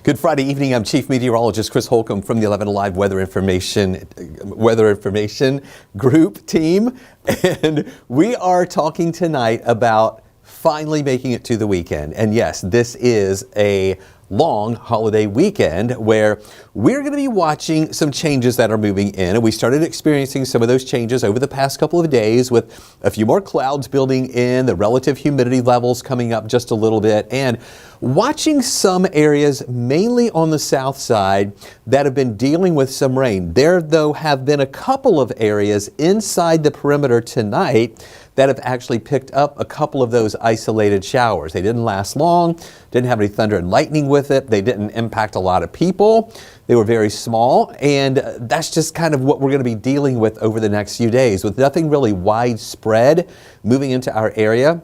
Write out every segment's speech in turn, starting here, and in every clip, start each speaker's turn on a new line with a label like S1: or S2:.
S1: Good Friday evening. I'm Chief Meteorologist Chris Holcomb from the 11 Alive Weather Information Group team. And we are talking tonight about finally making it to the weekend. And yes, this is a long holiday weekend where we're going to be watching some changes that are moving in. And we started experiencing some of those changes over the past couple of days with a few more clouds building in, the relative humidity levels coming up just a little bit, and watching some areas, mainly on the south side, that have been dealing with some rain. There, though, have been a couple of areas inside the perimeter tonight that have actually picked up a couple of those isolated showers. They didn't last long, didn't have any thunder and lightning with it. They didn't impact a lot of people. They were very small, and that's just kind of what we're going to be dealing with over the next few days, with nothing really widespread moving into our area.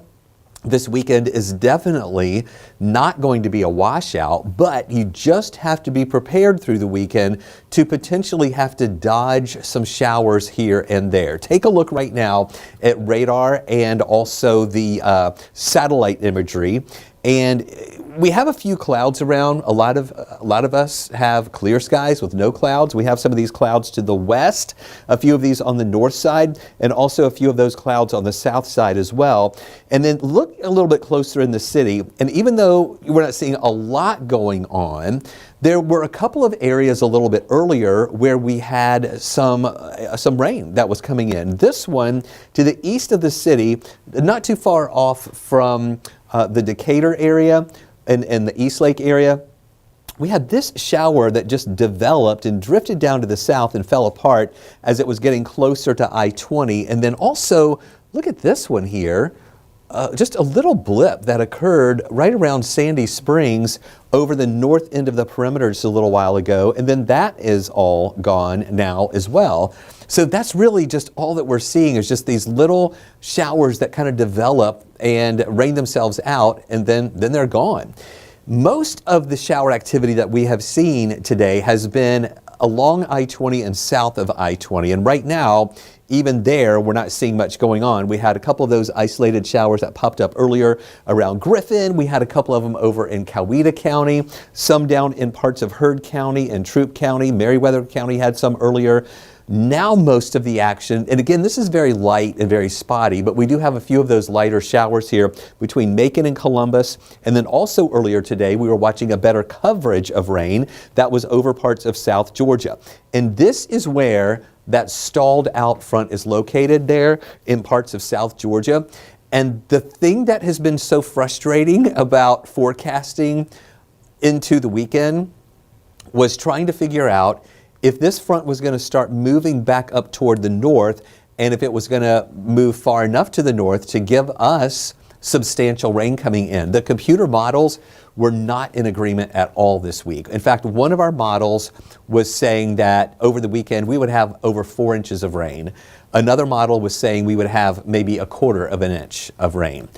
S1: This weekend is definitely not going to be a washout, but you just have to be prepared through the weekend to potentially have to dodge some showers here and there. Take a look right now at radar and also the satellite imagery. And we have a few clouds around. A lot of us have clear skies with no clouds. We have some of these clouds to the west, a few of these on the north side, and also a few of those clouds on the south side as well. And then look a little bit closer in the city. And even though we're not seeing a lot going on, there were a couple of areas a little bit earlier where we had some rain that was coming in. This one to the east of the city, not too far off from the Decatur area and the East Lake area. We had this shower that just developed and drifted down to the south and fell apart as it was getting closer to I-20. And then also, look at this one here. Just a little blip that occurred right around Sandy Springs over the north end of the perimeter just a little while ago, and then that is all gone now as well. So that's really just all that we're seeing is just these little showers that kind of develop and rain themselves out, and then they're gone. Most of the shower activity that we have seen today has been along I-20 and south of I-20, and right now, even there, we're not seeing much going on. We had a couple of those isolated showers that popped up earlier around Griffin. We had a couple of them over in Coweta County, some down in parts of Heard County and Troup County. Meriwether County had some earlier. Now most of the action, and again, this is very light and very spotty, but we do have a few of those lighter showers here between Macon and Columbus. And then also earlier today, we were watching a better coverage of rain that was over parts of South Georgia. And this is where that stalled out front is located there in parts of South Georgia. And the thing that has been so frustrating about forecasting into the weekend was trying to figure out if this front was going to start moving back up toward the north, and if it was going to move far enough to the north to give us substantial rain coming in. The computer models were not in agreement at all this week. In fact, one of our models was saying that over the weekend we would have over 4 inches of rain. Another model was saying we would have maybe 1/4 of an inch of rain.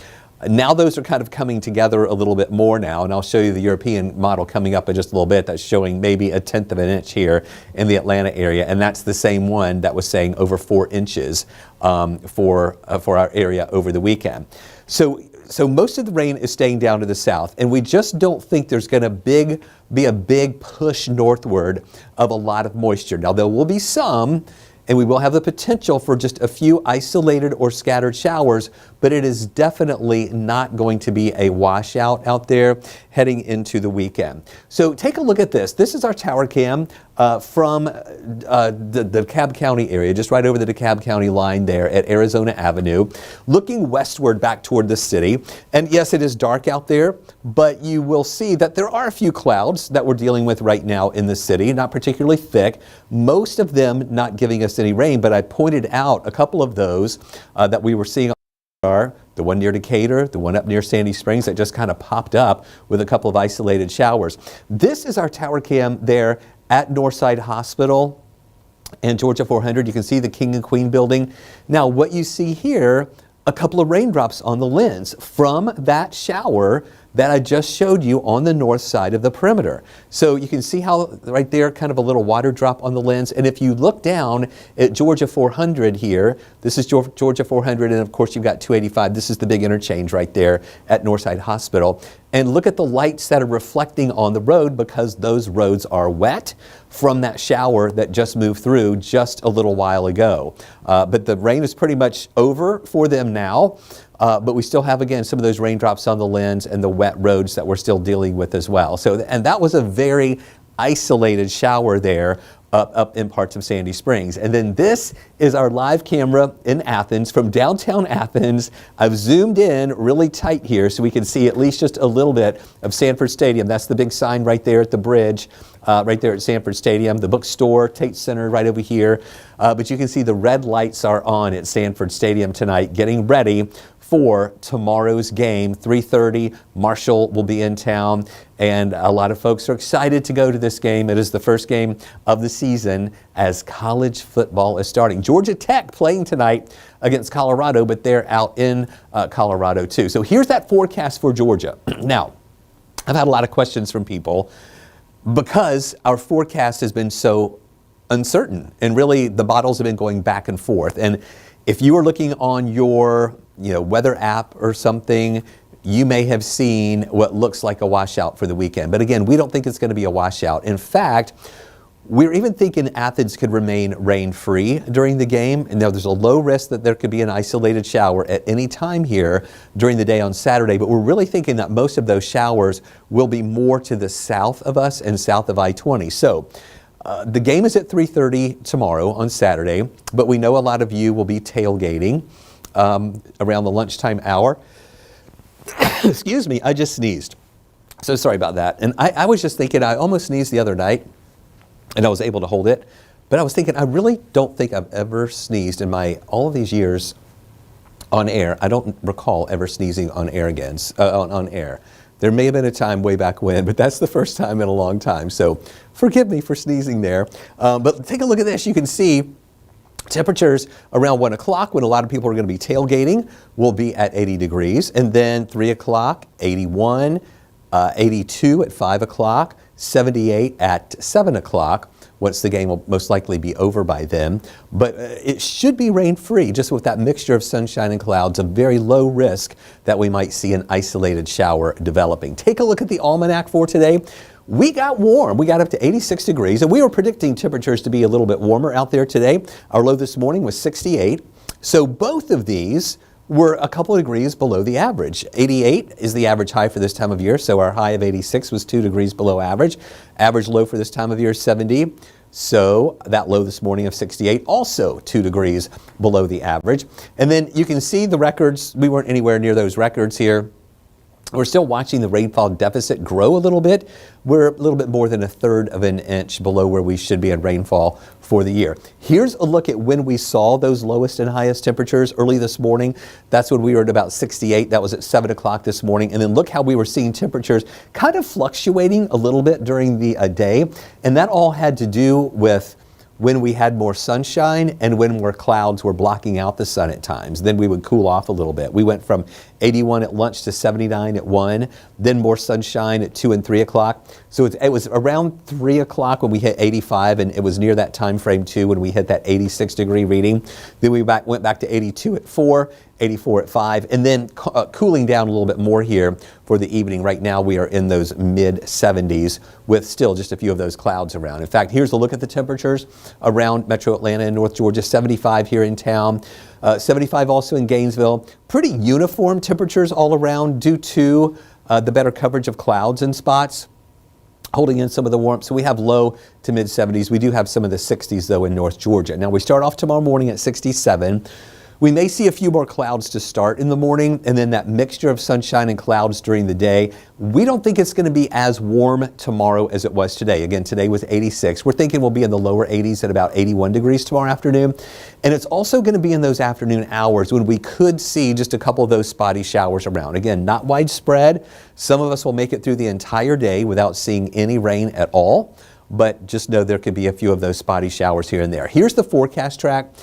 S1: Now those are kind of coming together a little bit more now, and I'll show you the European model coming up in just a little bit that's showing maybe 1/10 of an inch here in the Atlanta area, and that's the same one that was saying over 4 inches for our area over the weekend. So most of the rain is staying down to the south, and we just don't think there's going to be a big push northward of a lot of moisture. Now there will be some, and we will have the potential for just a few isolated or scattered showers, but it is definitely not going to be a washout out there heading into the weekend. So take a look at this. This is our tower cam from the DeKalb County area, just right over the DeKalb County line there at Arizona Avenue, looking westward back toward the city. And yes, it is dark out there, but you will see that there are a few clouds that we're dealing with right now in the city, not particularly thick, most of them not giving us any rain, but I pointed out a couple of those that we were seeing. The one near Decatur, the one up near Sandy Springs that just kind of popped up with a couple of isolated showers. This is our tower cam there at Northside Hospital and Georgia 400. You can see the King and Queen building. Now what you see here, a couple of raindrops on the lens from that shower that I just showed you on the north side of the perimeter. So you can see how right there, kind of a little water drop on the lens. And if you look down at Georgia 400 here, this is Georgia 400, and of course you've got 285. This is the big interchange right there at Northside Hospital. and look at the lights that are reflecting on the road because those roads are wet from that shower that just moved through just a little while ago. But the rain is pretty much over for them now. But we still have, again, some of those raindrops on the lens and the wet roads that we're still dealing with as well. So, and that was a very isolated shower there up in parts of Sandy Springs. And then this is our live camera in Athens from downtown Athens. I've zoomed in really tight here so we can see at least just a little bit of Sanford Stadium. That's the big sign right there at the bridge, right there at Sanford Stadium. The bookstore, Tate Center right over here. But you can see the red lights are on at Sanford Stadium tonight, getting ready for tomorrow's game, 3:30. Marshall will be in town, and a lot of folks are excited to go to this game. It is the first game of the season as college football is starting. Georgia Tech playing tonight against Colorado, but they're out in Colorado too. So here's that forecast for Georgia. Now, I've had a lot of questions from people because our forecast has been so uncertain, and really the models have been going back and forth. And if you are looking on your weather app or something, you may have seen what looks like a washout for the weekend. But again, we don't think it's going to be a washout. In fact, we're even thinking Athens could remain rain-free during the game. And now there's a low risk that there could be an isolated shower at any time here during the day on Saturday. But we're really thinking that most of those showers will be more to the south of us and south of I-20. So the game is at 3:30 tomorrow on Saturday, but we know a lot of you will be tailgating around the lunchtime hour. Excuse me, I just sneezed. So sorry about that. And I was just thinking, I almost sneezed the other night, and I was able to hold it. But I was thinking, I really don't think I've ever sneezed in all of these years on air. I don't recall ever sneezing on air again, on air. There may have been a time way back when, but that's the first time in a long time. So forgive me for sneezing there. But take a look at this. You can see temperatures around 1 o'clock when a lot of people are going to be tailgating will be at 80 degrees. And then 3 o'clock, 81, 82 at 5 o'clock, 78 at 7 o'clock. Once the game will most likely be over by then. But it should be rain-free, just with that mixture of sunshine and clouds, a very low risk that we might see an isolated shower developing. Take a look at the almanac for today. We got warm. We got up to 86 degrees, and we were predicting temperatures to be a little bit warmer out there today. Our low this morning was 68. So both of these were a couple of degrees below the average. 88 is the average high for this time of year, so our high of 86 was 2 degrees below average. Average low for this time of year is 70, so that low this morning of 68, also 2 degrees below the average. And then you can see the records. We weren't anywhere near those records here. We're still watching the rainfall deficit grow a little bit. We're a little bit more than 1/3 of an inch below where we should be in rainfall for the year. Here's a look at when we saw those lowest and highest temperatures early this morning. That's when we were at about 68. That was at 7 o'clock this morning. And then look how we were seeing temperatures kind of fluctuating a little bit during the day. And that all had to do with when we had more sunshine and when more clouds were blocking out the sun at times. Then we would cool off a little bit. We went from 81 at lunch to 79 at 1, then more sunshine at 2 and 3 o'clock. So it was around 3 o'clock when we hit 85, and it was near that time frame too when we hit that 86 degree reading. Then we went back to 82 at 4, 84 at 5, and then cooling down a little bit more here for the evening. Right now we are in those mid 70s with still just a few of those clouds around. In fact, here's a look at the temperatures around Metro Atlanta and North Georgia. 75 here in town, 75 also in Gainesville. Pretty uniform temperatures all around due to the better coverage of clouds in spots, holding in some of the warmth. So we have low to mid 70s. We do have some of the 60s though in North Georgia. Now we start off tomorrow morning at 67. We may see a few more clouds to start in the morning, and then that mixture of sunshine and clouds during the day. We don't think it's going to be as warm tomorrow as it was today. Again, today was 86. We're thinking we'll be in the lower 80s at about 81 degrees tomorrow afternoon. And it's also going to be in those afternoon hours when we could see just a couple of those spotty showers around. Again, not widespread. Some of us will make it through the entire day without seeing any rain at all. But just know there could be a few of those spotty showers here and there. Here's the forecast track.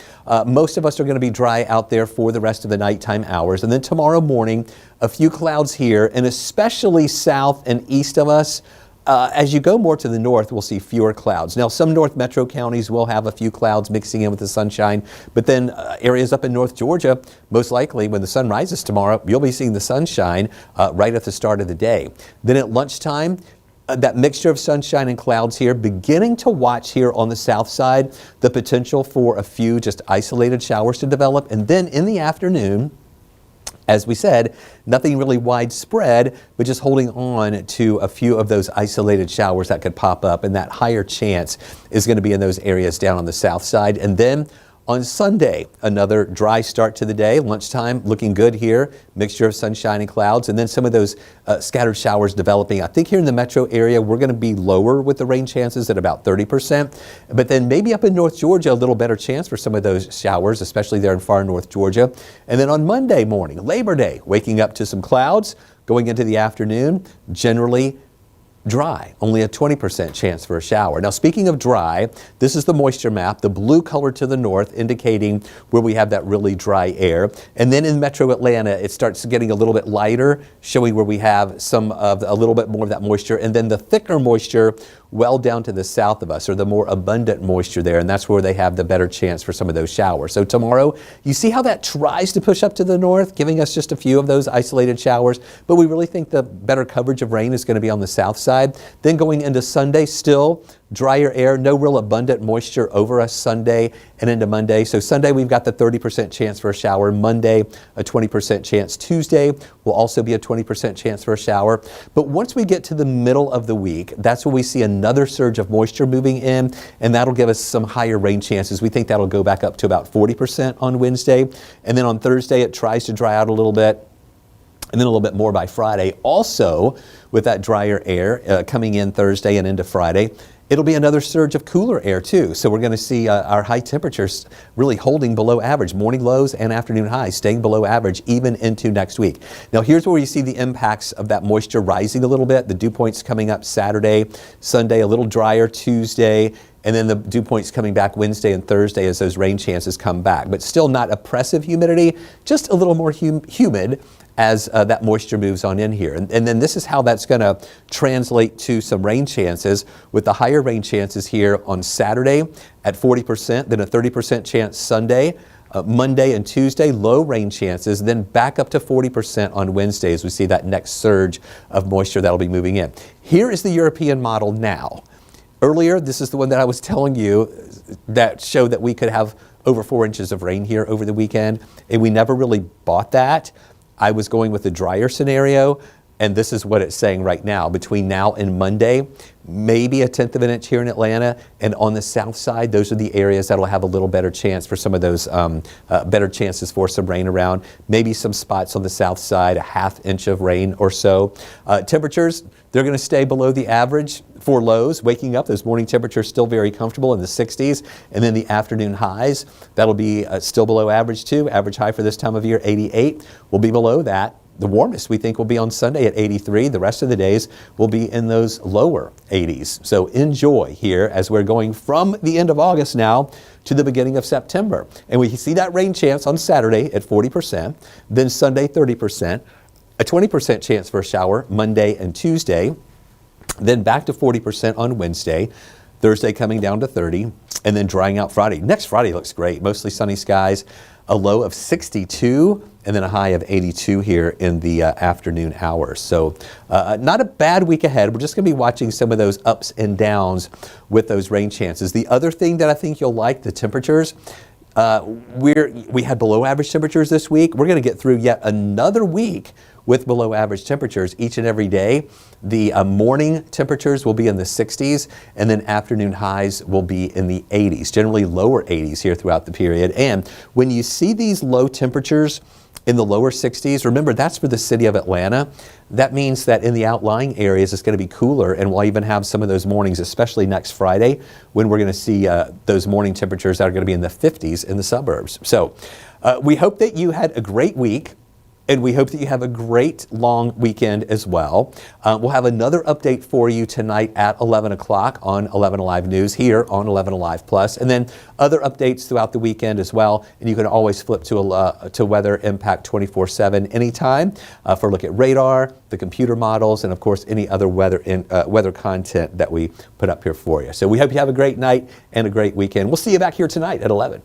S1: Most of us are going to be dry out there for the rest of the nighttime hours. And then tomorrow morning, a few clouds here, and especially south and east of us, As you go more to the north, we'll see fewer clouds. Now, some north metro counties will have a few clouds mixing in with the sunshine, but then areas up in North Georgia, most likely when the sun rises tomorrow, you'll be seeing the sunshine right at the start of the day. Then at lunchtime, that mixture of sunshine and clouds here, beginning to watch here on the south side, the potential for a few just isolated showers to develop. And then in the afternoon, as we said, nothing really widespread, but just holding on to a few of those isolated showers that could pop up, and that higher chance is going to be in those areas down on the south side. And then on Sunday, another dry start to the day. Lunchtime looking good here, mixture of sunshine and clouds, and then some of those scattered showers developing. I think here in the metro area, we're going to be lower with the rain chances at about 30%, but then maybe up in North Georgia, a little better chance for some of those showers, especially there in far North Georgia. And then on Monday morning, Labor Day, waking up to some clouds, going into the afternoon, generally dry, only a 20% chance for a shower. Now, speaking of dry, this is the moisture map, the blue color to the north indicating where we have that really dry air. And then in metro Atlanta, it starts getting a little bit lighter, showing where we have a little bit more of that moisture. And then the thicker moisture well down to the south of us, or the more abundant moisture there, and that's where they have the better chance for some of those showers. So tomorrow, you see how that tries to push up to the north, giving us just a few of those isolated showers, but we really think the better coverage of rain is going to be on the south side. Then going into Sunday, still drier air, no real abundant moisture over us Sunday and into Monday. So Sunday, we've got the 30% chance for a shower. Monday, a 20% chance. Tuesday will also be a 20% chance for a shower. But once we get to the middle of the week, that's when we see another surge of moisture moving in, and that'll give us some higher rain chances. We think that'll go back up to about 40% on Wednesday. And then on Thursday, it tries to dry out a little bit, and then a little bit more by Friday. Also, with that drier air coming in Thursday and into Friday, it'll be another surge of cooler air too. So we're going to see our high temperatures really holding below average, morning lows and afternoon highs staying below average even into next week. Now here's where you see the impacts of that moisture rising a little bit. The dew points coming up Saturday, Sunday, a little drier Tuesday, and then the dew points coming back Wednesday and Thursday as those rain chances come back. But still not oppressive humidity, just a little more humid as that moisture moves on in here. And then this is how that's going to translate to some rain chances, with the higher rain chances here on Saturday at 40%, then a 30% chance Sunday. Monday and Tuesday, low rain chances, then back up to 40% on Wednesday as we see that next surge of moisture that'll be moving in. Here is the European model now. Earlier, this is the one that I was telling you that showed that we could have over 4 inches of rain here over the weekend, and we never really bought that. I was going with the drier scenario, and this is what it's saying right now. Between now and Monday, maybe a 1/10 of an inch here in Atlanta, and on the south side, those are the areas that will have a little better chance for some of those better chances for some rain around. Maybe some spots on the south side, a 1/2 inch of rain or so. Temperatures, they're going to stay below the average for lows. Waking up, those morning temperatures still very comfortable in the 60s, and then the afternoon highs, that'll be still below average too. Average high for this time of year, 88, will be below that. The warmest we think will be on Sunday at 83. The rest of the days will be in those lower 80s. So enjoy here as we're going from the end of August now to the beginning of September. And we see that rain chance on Saturday at 40%, then Sunday 30%, a 20% chance for a shower Monday and Tuesday, then back to 40% on Wednesday, Thursday coming down to 30, and then drying out Friday. Next Friday looks great, mostly sunny skies, a low of 62, and then a high of 82 here in the afternoon hours. So not a bad week ahead. We're just going to be watching some of those ups and downs with those rain chances. The other thing that I think you'll like, the temperatures. We had below average temperatures this week. We're going to get through yet another week with below average temperatures each and every day. The morning temperatures will be in the 60s, and then afternoon highs will be in the 80s, generally lower 80s here throughout the period. And when you see these low temperatures in the lower 60s, remember that's for the city of Atlanta. That means that in the outlying areas it's going to be cooler, and we'll even have some of those mornings, especially next Friday, when we're going to see those morning temperatures that are going to be in the 50s in the suburbs. So we hope that you had a great week. And we hope that you have a great long weekend as well. We'll have another update for you tonight at 11 o'clock on 11 Alive News here on 11 Alive Plus, and then other updates throughout the weekend as well. And you can always flip to Weather Impact 24/7 anytime for a look at radar, the computer models, and of course any other weather content that we put up here for you. So we hope you have a great night and a great weekend. We'll see you back here tonight at 11.